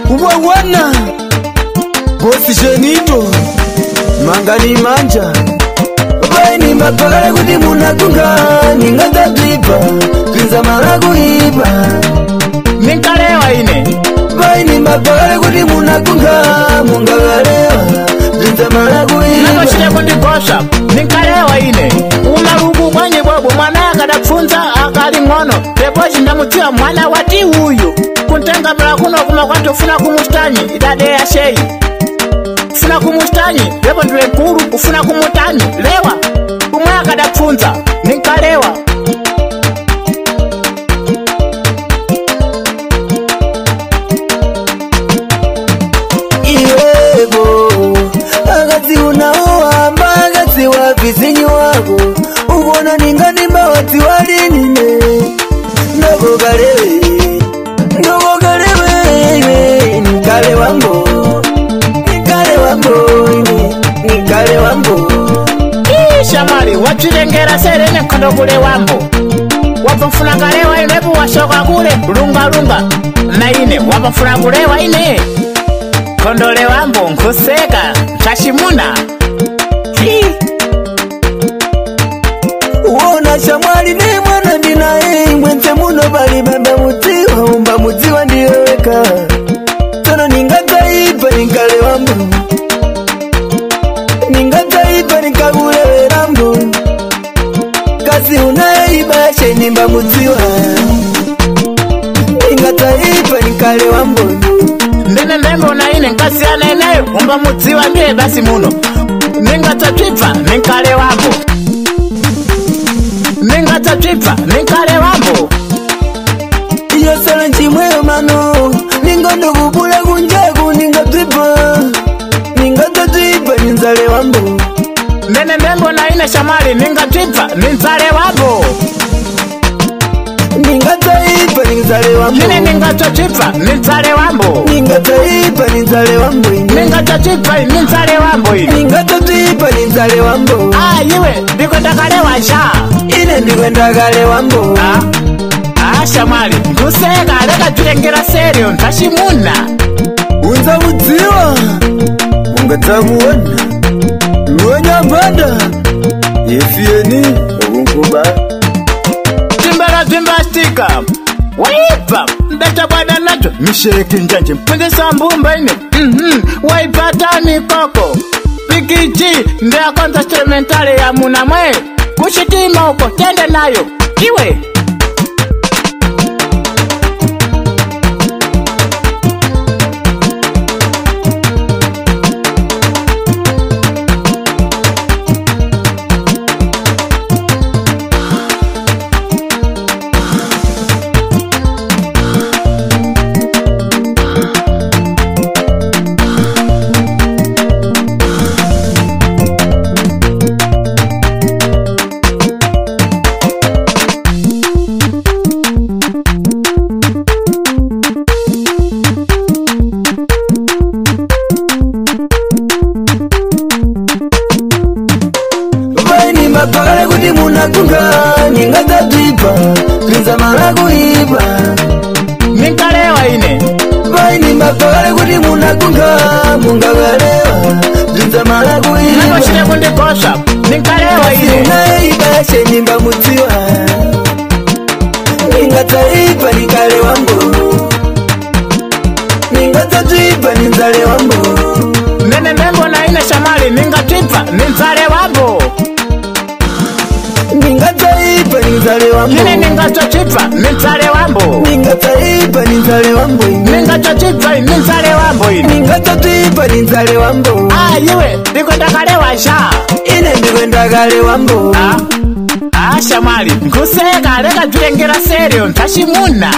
Uwawana Bosi Jenito Mangani manja Baini mapagala kuti munakunga Ningata dripa Kinza maragu iba Ninkalewa ine Baini mapagala kuti munakunga Mungagalewa Kinza maragu iba Nako chile kundi kosha Ninkalewa ine Umarugu kwenye bobu mwana akadafunza akali ngono Tepoji ndamutiwa mwana wati huyu Kuntenga mlakuno kumakwatu funa kumustanyi Idade ya shei Funa kumustanyi Lepo ndwe kuru ufuna kumutanyi Lewa Umwana akadafunza Ninkalewa Iwebo Agati unaoa Magati wavizinyi wako Uwona ningani mawati walinine Ndogo galewe Ndogo galewe Nikale wambo Nikale wambo Nikale wambo Shamari wachilengera serene kondo kule wambo Wapafuna galewa inebu washoka kule Lunga lunga Na ine wapafuna kulewa ine Kondole wambo nkuseka Chashimuna Uona shamwali ni mwana ninae Mwente muno bali bamba mutiwa Umba mutiwa ndiweka Tono ningata ipa nikale wambo Ningata ipa nikagule werambo Kasi unaiba shenimba mutiwa Ningata ipa nikale wambo Ndene ndembo na ine nkasi aneneyo Umba mutiwa ndiye basi muno Ningata tripa ninkale wambo Ningata tripa ninkale wambo Iyo sala nchimweyo mano Ningondo kubule kunjaku Ningata tripa ninzale wambo Ndene ndembo na ine shamari Ninga tripa ninzale wambo Ningata ipa ninzale wambo Nine ningata tripa ninzale wambo Ningata ipa ninzale wambo Ningata tripa ninzale wambo Ningata tripa ninzale wambo Iwe ndikwenda kalewa sha Ine ndikwenda kalewa mbo Shamari nkuseka leka tulengera serio ntashimuna Unza mutiwa Ungatamuona Luonya mbanda Yefieni Ugunkuba Timba stika Waipa Ndata bada nacho Misheki njanje Mpende sambumba ine Waipata ni koko Pikiji Ndea konta sementale ya munamwe Kushitima uko Tende nayo Iwe Mapagale kuti munakunga Ningata dripa Kinza maragu iba Ninkalewa ine Baini mapagale kuti munakunga Mungagalewa Kinza maragu iba Nako chile kundi kosha Ninkalewa ine Unaiba shenimba mutiwa Ningata ipa nikale wambo Ningata dripa ninzale wambo Nene nembo na ine shamari Ninga tripa ninzale wambo Ningata ipa ninzale wambo Nine ningata tripa ninzale wambo Ningata ipa ninzale wambo Ningata tripa ninzale wambo Ningata tripa ninzale wambo Iwe ndikwenda kalewa sha Ine ndikwenda kalewa mbo Shamari nkuseka leka tulengera serio ntashimuna